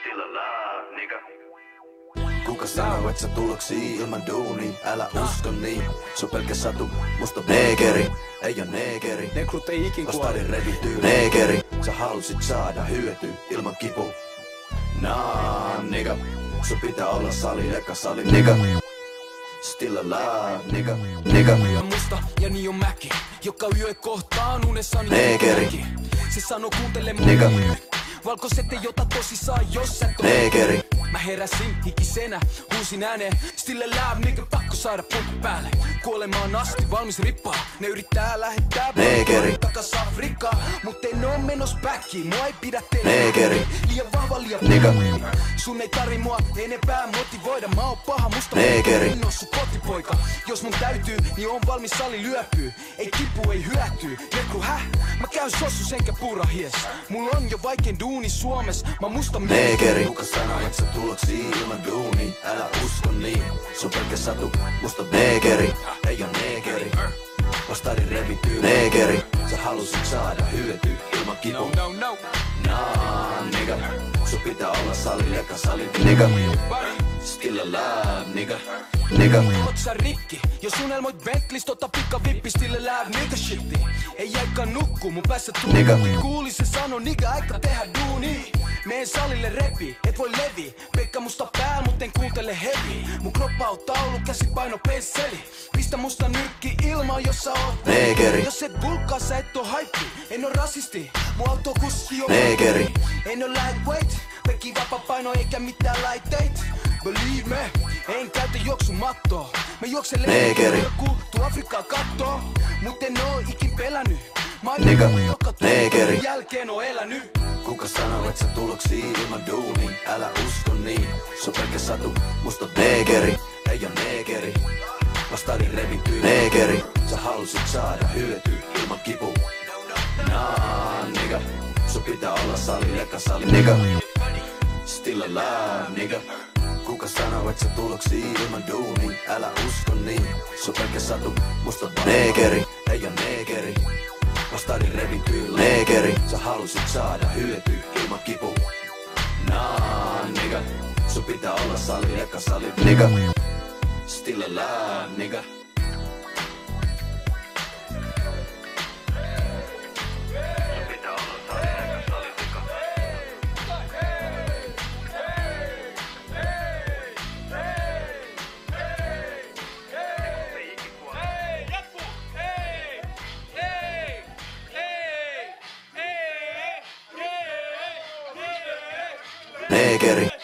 Still alive, nigga. Kuka sanoo, et sä tuloksii ilman duuni? Älä usko niin, se on pelkä satu. Musta neekeri, ei oo neekeri. Nekrut ei ikin kuole. Vastarin revityy neekeri. Sä halusit saada hyötyä ilman kipu. Nah, nigga. Sun pitää olla sali, eka sali, nigga. Still alive, nigga, nigga. Ja musta ja niin on mäki, joka yö kohtaan unessani neekeri. Se sanoo kuuntele nigga. Valkoiset ei ota tosissaan, jos sä et neekeri. Mä heräsin hikisenä, huusin ääneen Still alive, nigga, pakko saada pumppu päälle. Kuolemaan asti valmis rippaa. Ne yrittää lähettää neekeri. Takas Afrikkaa, mut en oo menos backiin. Mua ei pidä tehdä neekeri. Liian vahva, liian nigga. Sun ei tarvi mua enempää motivoida. Mä oon paha, musta neekeri. en oo sun kotipoika. Jos mun täytyy, niin on valmis sali lyöpyy. Ei kipu, ei hyötyy. Nekru häh? Mä käyn sossus enkä purahies. Mulla on jo vaikein duuni Suomes. Mä musta neekeri. Kuka sanoo, et sä tuloksii ilman duuni? Älä usko niin, se on pelkä satu. Musta neekeri, ei oo neekeri. Vastarin revityy neekeri. Sä halusit saada hyötyä ilman kipu. Nah, nigga. Sun pitää olla sali, eka sali, nigga. Still alive, nigga, nigga. Oot sä rikki? Jos unelmoit Bentley's, tota pikavippi. Still alive, nigga shitti. Ei aika nukkuu, mun päässä nigga. Kuuli se sano, nigga, aika tehdä duuni. Meen salille repi, et voi levi. Pekka musta pääl, mut en kuuntele hevi. Mun kroppa on taulu, käsi paino penseli. Pistä musta nyrkki ilmaan, jos sä oot neekeri. Jos et bulkkaa, sä et oo haippi. En oo rasisti, mun autokusski on neekeri. En oo lightweight, pekki vapa paino eikä mitään laitteet. Believe me, en käytä juoksumattoa. Mä juokselen neekeri. Tuu Afrikkaa kattoo. Mut en oo ikin pelännyt. nigga, neekeri. Jälkeen oo elänyt. Kuka sanoo, et sä tuloksii ilman duuni? Älä usko niin, se on pelkä satu. Musta neekeri, ei oo neekeri. Vastarin revityy neekeri. Sä halusit saada hyötyä ilman kipu. Nah, nigga. Sun pitää olla sali, eka sali, nigga. Still alive, nigga. Kuka sanoo, et sä tuloksii ilman duuni? Älä usko niin, se on pelkä satu. Musta neekeri, ei oo neekeri. Vastarin revityy neekeri. Sä halusit saada hyötyä ilman kipu. Nah, nigga. Sun pitää olla sali, eka sali, nigga. Still alive, nigga. Neekeri.